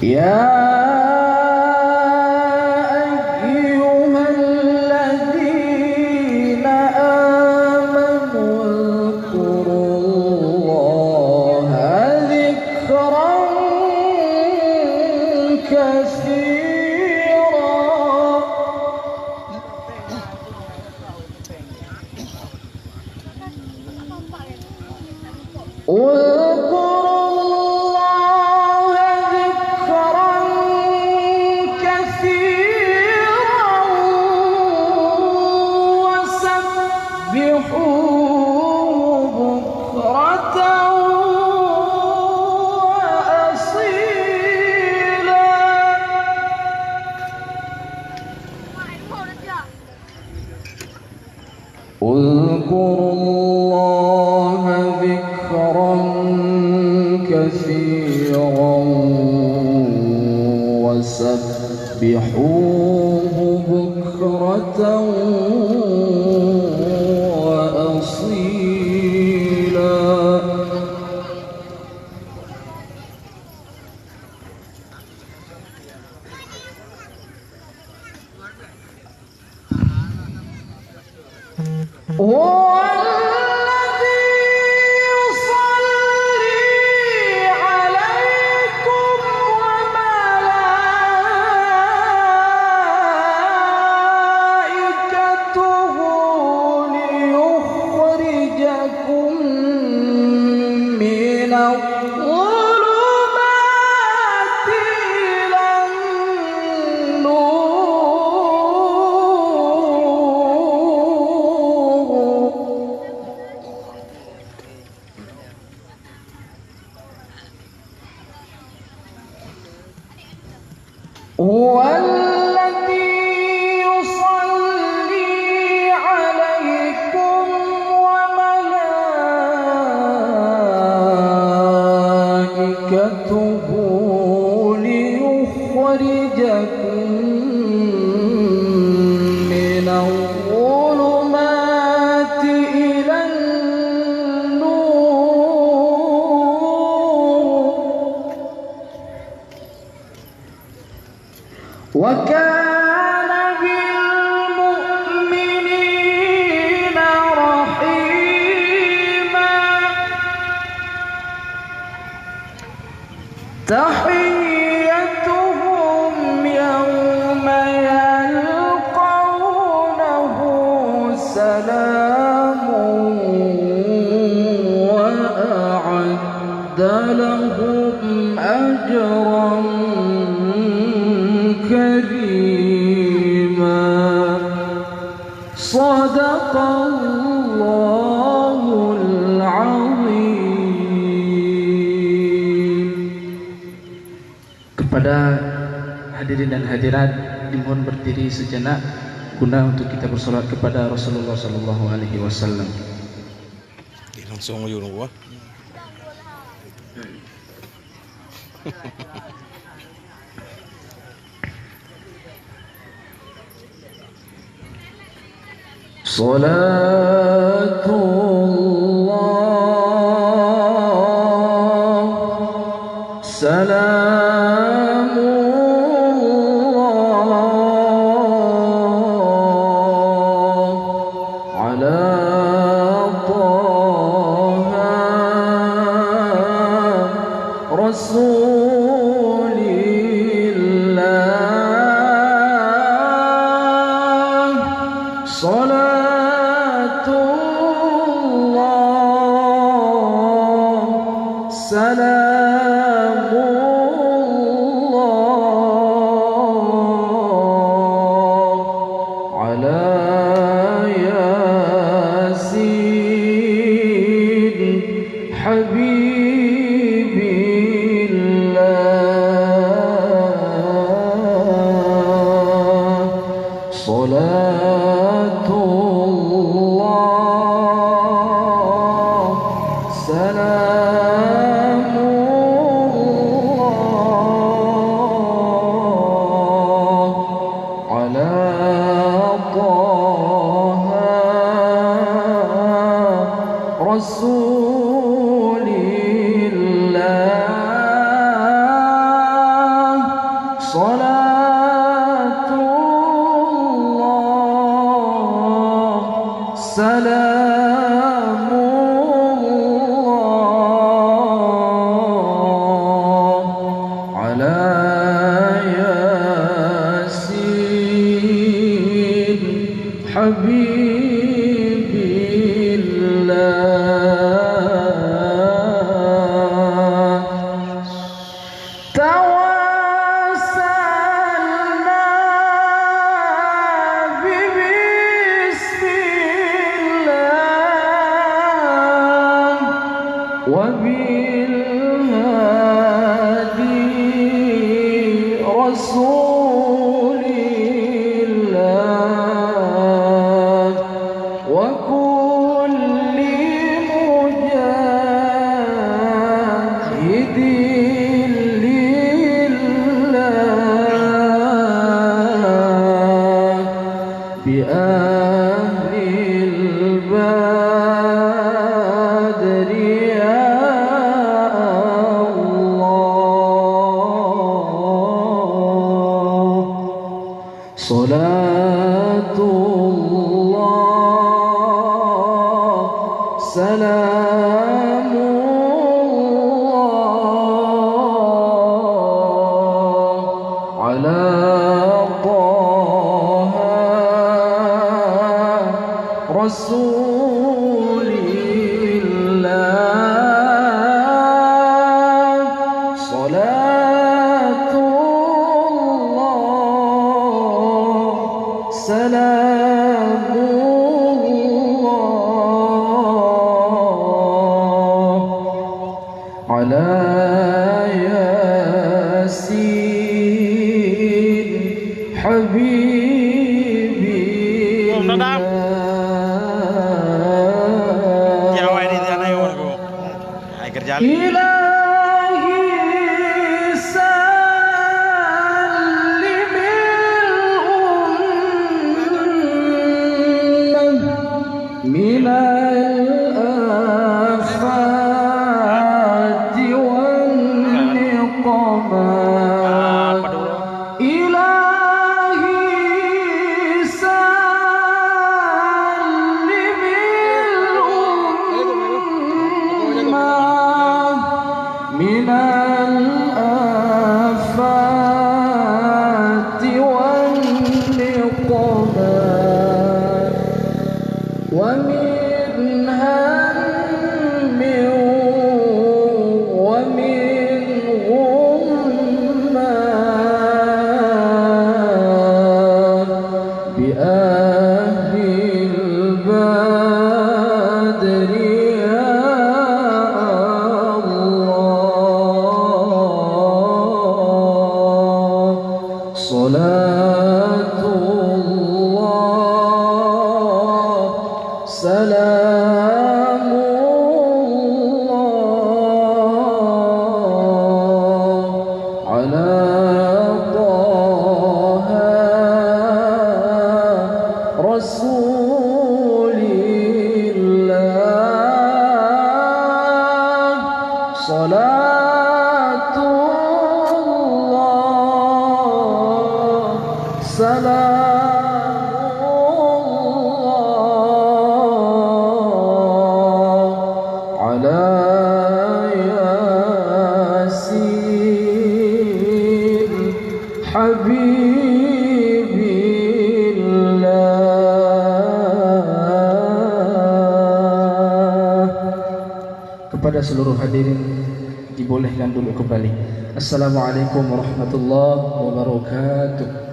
يا اذكروا الله ذكرا كثيرا وسبحوه بكرة وأصيلا. هو الذي يصلي عليكم وملائكته ليخرجكم من الظلمات إلى هو الذي يصلي عليكم وملائكته ليخرجكم من الظلمات إلى وكان بالمؤمنين رحيما. تحيتهم يوم يلقونه سلام وأعد لهم أجرا كريما. صدق الله العظيم. Kepada hadirin dan hadirat, dimohon berdiri sejenak guna untuk kita bersolat kepada Rasulullah sallallahu alaihi wasallam. Langsung aja dulu. Salatullah salamullah ala Taha Rasulillah. Salatullah صلاة الله سلام الله على ياسين حبيب الله توسلنا ببسم الله وبالهادي رسول الله وكل مجاهد بأهل البدر يا الله صلاة الله سلام الله على رسول الله صلاة الله سلام الله على ياسين حبيبي إلهي سلم الأمة من الآفات والنقمات إلهي سلم من الآفات والنقمات ومن هم ومن غمات بأهل البدر صلاة الله سلام الله على طه رسول الله صلاة سلام الله على ياسين حبيب الله. Kepada seluruh hadirin dibolehkan duduk kembali. Assalamualaikum warahmatullahi wabarakatuh.